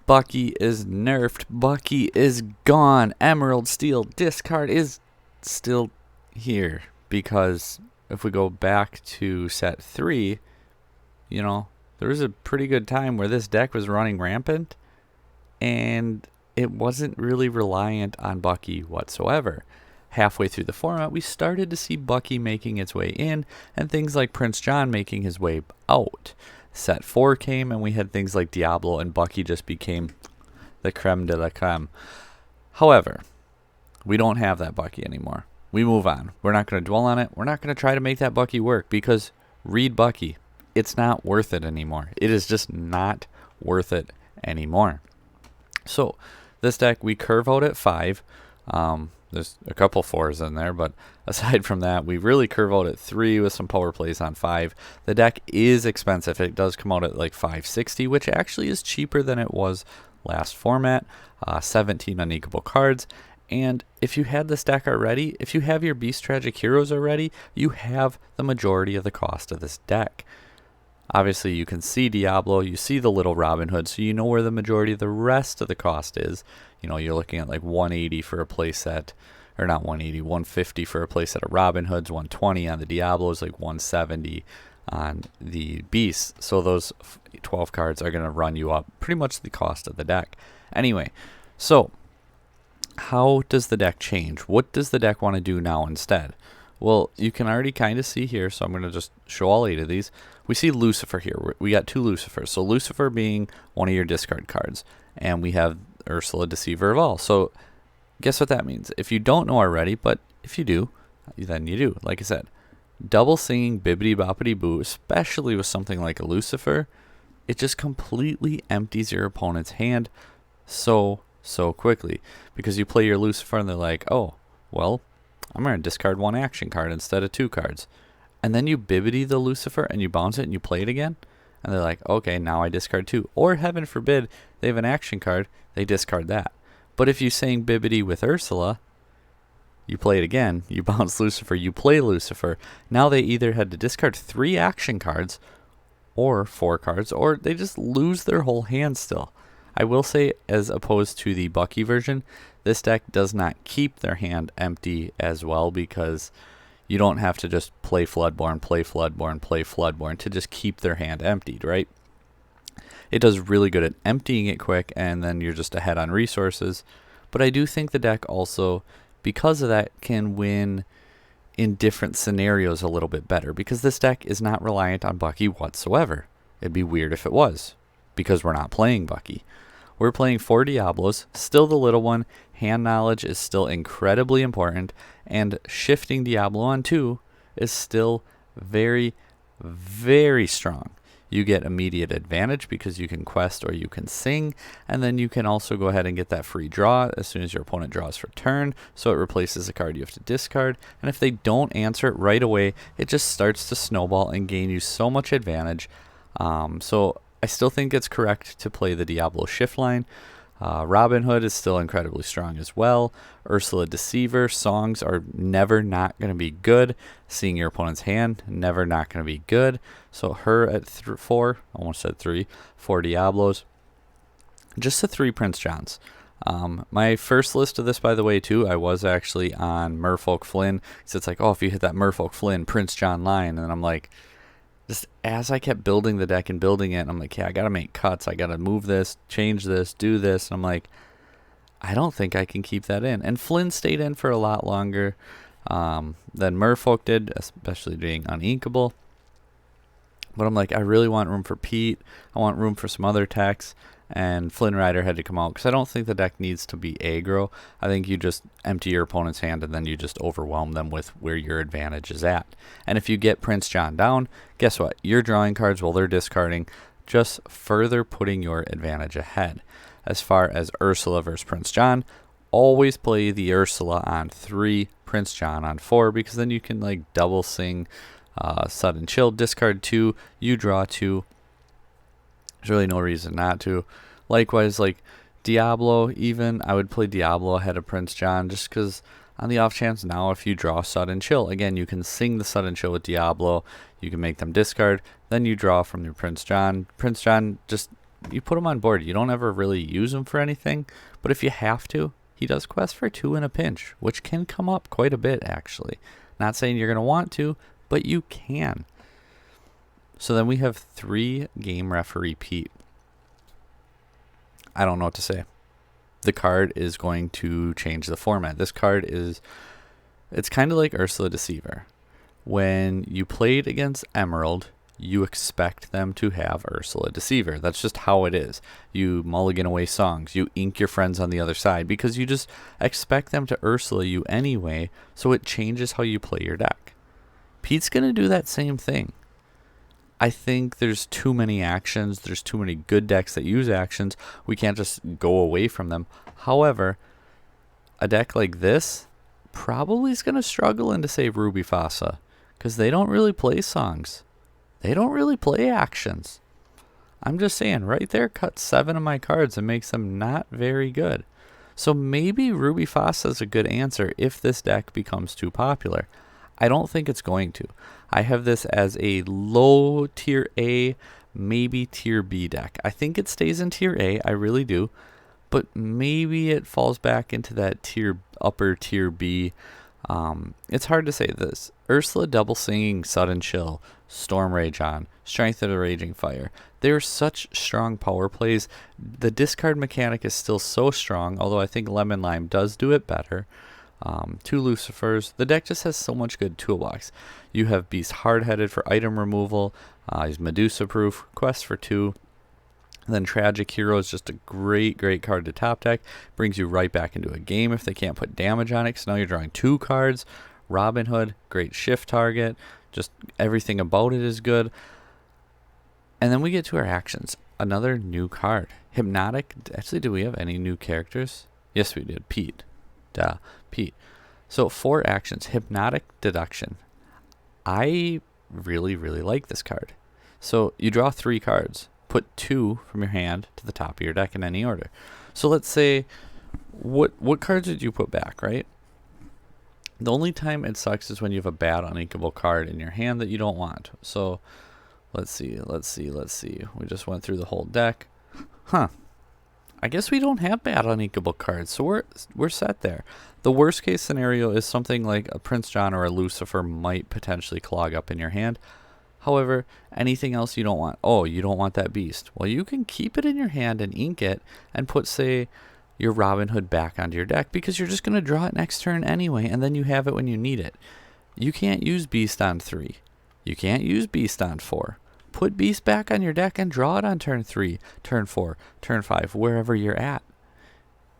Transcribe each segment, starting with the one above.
Bucky is nerfed. Bucky is gone. Emerald Steel discard is still here. Because if we go back to set 3, you know, there was a pretty good time where this deck was running rampant. And it wasn't really reliant on Bucky whatsoever. Halfway through the format, we started to see Bucky making its way in, and things like Prince John making his way out. Set 4 came, and we had things like Diablo, and Bucky just became the creme de la creme. However, we don't have that Bucky anymore. We move on. We're not going to dwell on it. We're not going to try to make that Bucky work, because read Bucky. It's not worth it anymore. It is just not worth it anymore. So, this deck, we curve out at 5. There's a couple 4s in there, but aside from that, we really curve out at 3 with some power plays on 5. The deck is expensive. It does come out at like $560, which actually is cheaper than it was last format. 17 unequal cards. And if you had this deck already, if you have your Beast Tragic Heroes already, you have the majority of the cost of this deck. Obviously, you can see Diablo, you see the little Robin Hood, so you know where the majority of the rest of the cost is. You know, you're looking at like 180 for a playset, or not 180, 150 for a playset of Robin Hoods, 120 on the Diablos, like 170 on the Beasts. So those 12 cards are going to run you up pretty much the cost of the deck. Anyway, so how does the deck change? What does the deck want to do now instead? Well, you can already kind of see here, so I'm going to just show all 8 of these. We see Lucifer here. We got 2 Lucifers. So Lucifer being one of your discard cards. And we have Ursula, Deceiver of All. So guess what that means? If you don't know already, but if you do, then you do. Like I said, double singing Bibbidi Boppity Boo, especially with something like a Lucifer, it just completely empties your opponent's hand so quickly. Because you play your Lucifer and they're like, oh, well, I'm going to discard 1 action card instead of 2 cards. And then you Bibbidi the Lucifer and you bounce it and you play it again. And they're like, okay, now I discard 2. Or heaven forbid, they have an action card, they discard that. But if you sang Bibbidi with Ursula, you play it again, you bounce Lucifer, you play Lucifer. Now they either had to discard 3 action cards or 4 cards, or they just lose their whole hand still. I will say, as opposed to the Bucky version, this deck does not keep their hand empty as well, because you don't have to just play Floodborn, play Floodborn, play Floodborn to just keep their hand emptied, right? It does really good at emptying it quick, and then you're just ahead on resources. But I do think the deck also, because of that, can win in different scenarios a little bit better, because this deck is not reliant on Bucky whatsoever. It'd be weird if it was, because we're not playing Bucky. We're playing 4 Diablos, still the little one. Hand knowledge is still incredibly important, and shifting Diablo on 2 is still very, very strong. You get immediate advantage because you can quest or you can sing, and then you can also go ahead and get that free draw as soon as your opponent draws for turn, so it replaces a card you have to discard. And if they don't answer it right away, it just starts to snowball and gain you so much advantage. So I still think it's correct to play the Diablo shift line. Robin Hood is still incredibly strong as well. Ursula Deceiver songs are never not going to be good. Seeing your opponent's hand, never not going to be good. So her at 4, almost said 3, 4 Diablos. Just the 3 Prince Johns. My first list of this, by the way, too, I was actually on Merfolk Flynn. So it's like, oh, if you hit that Merfolk Flynn, Prince John line. And I'm like, just as I kept building the deck and building it, I'm like, yeah, I got to make cuts. I got to move this, change this, do this. And I'm like, I don't think I can keep that in. And Flynn stayed in for a lot longer than Merfolk did, especially being uninkable. But I'm like, I really want room for Pete. I want room for some other techs. And Flynn Rider had to come out because I don't think the deck needs to be aggro. I think you just empty your opponent's hand and then you just overwhelm them with where your advantage is at. And if you get Prince John down, guess what? You're drawing cards while they're discarding, just further putting your advantage ahead. As far as Ursula versus Prince John, always play the Ursula on 3, Prince John on 4, because then you can like double sing Sudden Chill, discard 2, you draw 2. There's really no reason not to. Likewise, like Diablo, even, I would play Diablo ahead of Prince John just because on the off chance now if you draw Sudden Chill, again, you can sing the Sudden Chill with Diablo, you can make them discard, then you draw from your Prince John. Prince John just you put him on board. You don't ever really use him for anything, but if you have to, he does quest for 2 in a pinch, which can come up quite a bit, actually. Not saying you're going to want to, but you can. So then we have 3 Game Referee Pete. I don't know what to say. The card is going to change the format. This card is, it's kind of like Ursula Deceiver. When you played against Emerald, you expect them to have Ursula Deceiver. That's just how it is. You mulligan away songs. You ink your friends on the other side because you just expect them to Ursula you anyway, so it changes how you play your deck. Pete's going to do that same thing. I think there's too many actions. There's too many good decks that use actions. We can't just go away from them. However, a deck like this probably is going to struggle into, say, Ruby Fassa, because they don't really play songs. They don't really play actions. I'm just saying, right there cuts 7 of my cards and makes them not very good. So maybe Ruby Fassa is a good answer if this deck becomes too popular. I don't think it's going to. I have this as a low tier A, maybe tier B deck. I think it stays in tier A, I really do. But maybe it falls back into that upper tier B. It's hard to say this. Ursula double singing Sudden Chill, Storm Rage on, Strength of the Raging Fire. They're such strong power plays. The discard mechanic is still so strong, although I think Lemon Lime does do it better. 2 Lucifers. The deck just has so much good toolbox. You have Beast Hardheaded for item removal. He's Medusa proof. Quest for 2. Then Tragic Hero is just a great card to top deck. Brings you right back into a game if they can't put damage on it. So now you're drawing 2 cards. Robin Hood, great shift target. Just everything about it is good. And then we get to our actions. Another new card. Hypnotic. Actually, do we have any new characters? Yes, we did. Pete. Pete. So 4 actions. Hypnotic, Deduction. I really like this card. So you draw 3 cards. Put 2 from your hand to the top of your deck in any order. So let's say, what cards did you put back, right? The only time it sucks is when you have a bad uninkable card in your hand that you don't want. So let's see. We just went through the whole deck. I guess we don't have bad uninkable cards, so we're set there. The worst case scenario is something like a Prince John or a Lucifer might potentially clog up in your hand. However, anything else you don't want. Oh, you don't want that beast. Well, you can keep it in your hand and ink it and put, say, your Robin Hood back onto your deck because you're just going to draw it next turn anyway, and then you have it when you need it. You can't use Beast on 3. You can't use Beast on 4. Put Beast back on your deck and draw it on turn 3, turn 4, turn 5, wherever you're at.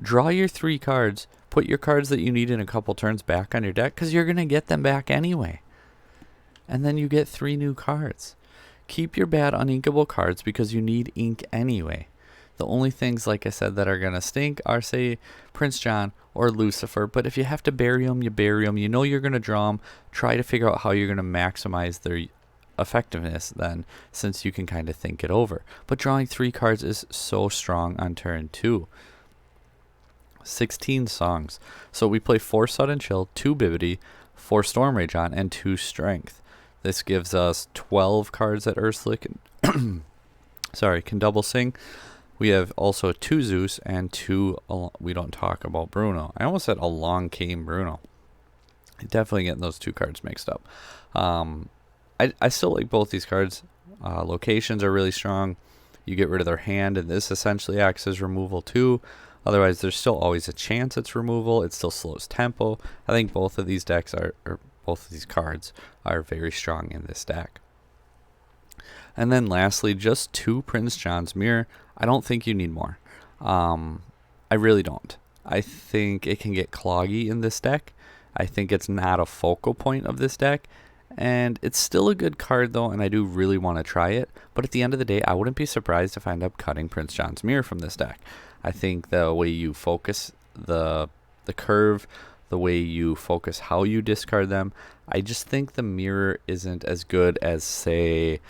Draw your 3 cards. Put your cards that you need in a couple turns back on your deck because you're going to get them back anyway. And then you get 3 new cards. Keep your bad uninkable cards because you need ink anyway. The only things, like I said, that are going to stink are, say, Prince John or Lucifer. But if you have to bury them, you bury them. You know you're going to draw them. Try to figure out how you're going to maximize their effectiveness then, since you can kind of think it over. But drawing 3 cards is so strong on turn 2. 16 songs. So we play 4 Sudden Chill, 2 Bibbidi, 4 Storm Rage on, and 2 Strength. This gives us 12 cards that Ursula can, can double sing. We have also 2 Zeus and 2, we don't talk about Bruno. I almost said Along Came Bruno. Definitely getting those 2 cards mixed up. I still like both these cards. Locations are really strong. You get rid of their hand, and this essentially acts as removal too. Otherwise, there's still always a chance it's removal. It still slows tempo. I think both of these decks both of these cards are very strong in this deck. And then lastly, just 2 Prince John's Mirror. I don't think you need more. I really don't. I think it can get cloggy in this deck. I think it's not a focal point of this deck. And it's still a good card though, and I do really want to try it. But at the end of the day, I wouldn't be surprised if I end up cutting Prince John's Mirror from this deck. I think the way you focus the curve, the way you focus how you discard them, I just think the mirror isn't as good as, say,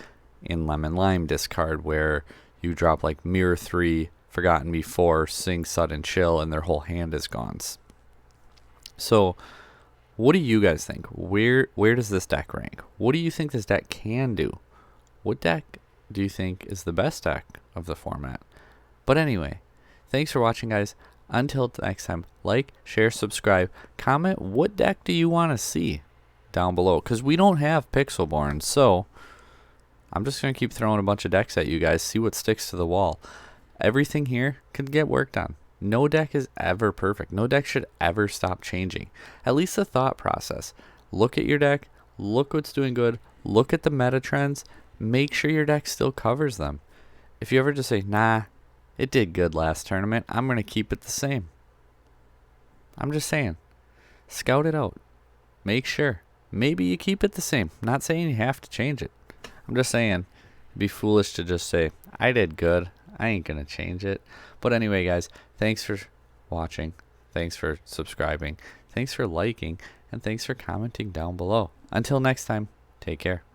in Lemon Lime discard, where you drop like Mirror 3, Forgotten Before, Sing Sudden Chill, and their whole hand is gone. So what do you guys think? Where does this deck rank? What do you think this deck can do? What deck do you think is the best deck of the format? But anyway, thanks for watching, guys. Until next time, like, share, subscribe, comment what deck do you want to see down below, because we don't have Pixelborn, so I'm just going to keep throwing a bunch of decks at you guys, see what sticks to the wall. Everything here can get worked on. No deck is ever perfect. No deck should ever stop changing. At least the thought process. Look at your deck, look what's doing good, look at the meta trends, make sure your deck still covers them. If you ever just say, nah, it did good last tournament, I'm going to keep it the same. I'm just saying, scout it out. Make sure. Maybe you keep it the same. Not saying you have to change it. I'm just saying, it'd be foolish to just say, I did good, I ain't going to change it. But anyway, guys, thanks for watching. Thanks for subscribing. Thanks for liking. And thanks for commenting down below. Until next time, take care.